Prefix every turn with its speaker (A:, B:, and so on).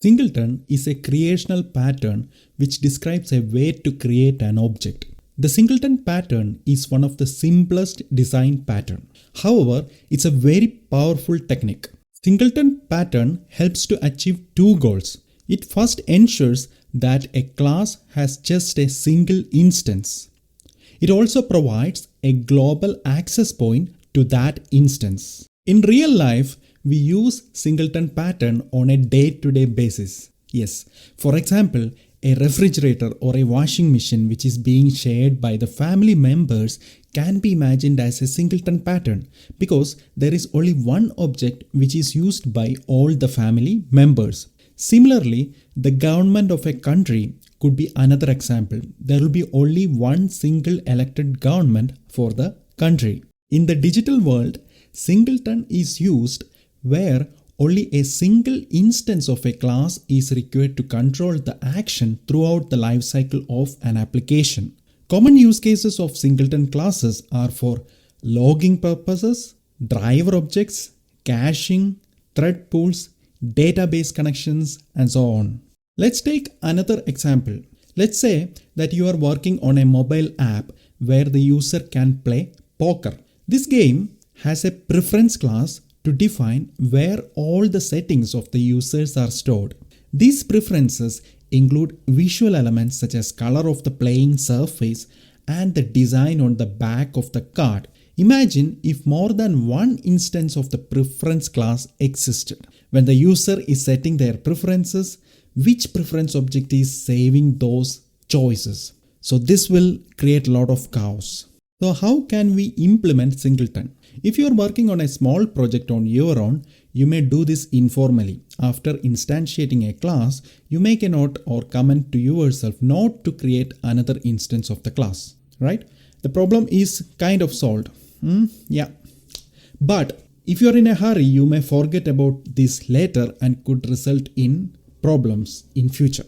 A: Singleton is a creational pattern which describes a way to create an object. The Singleton pattern is one of the simplest design patterns. However, it's a very powerful technique. Singleton pattern helps to achieve two goals. It first ensures that a class has just a single instance. It also provides a global access point to that instance. In real life, we use Singleton pattern on a day-to-day basis. Yes, for example, a refrigerator or a washing machine which is being shared by the family members can be imagined as a Singleton pattern because there is only one object which is used by all the family members. Similarly, the government of a country could be another example. There will be only one single elected government for the country. In the digital world, Singleton is used where only a single instance of a class is required to control the action throughout the life cycle of an application. Common use cases of Singleton classes are for logging purposes, driver objects, caching, thread pools, database connections, and so on. Let's take another example. Let's say that you are working on a mobile app where the user can play poker. This game has a preference class to define where all the settings of the users are stored. These preferences include visual elements such as color of the playing surface and the design on the back of the card. Imagine if more than one instance of the preference class existed. When the user is setting their preferences, which preference object is saving those choices? So this will create a lot of chaos. So how can we implement Singleton? If you are working on a small project on your own, you may do this informally. After instantiating a class, you make a note or comment to yourself not to create another instance of the class, right? The problem is kind of solved. Yeah. But if you are in a hurry, you may forget about this later and could result in problems in future.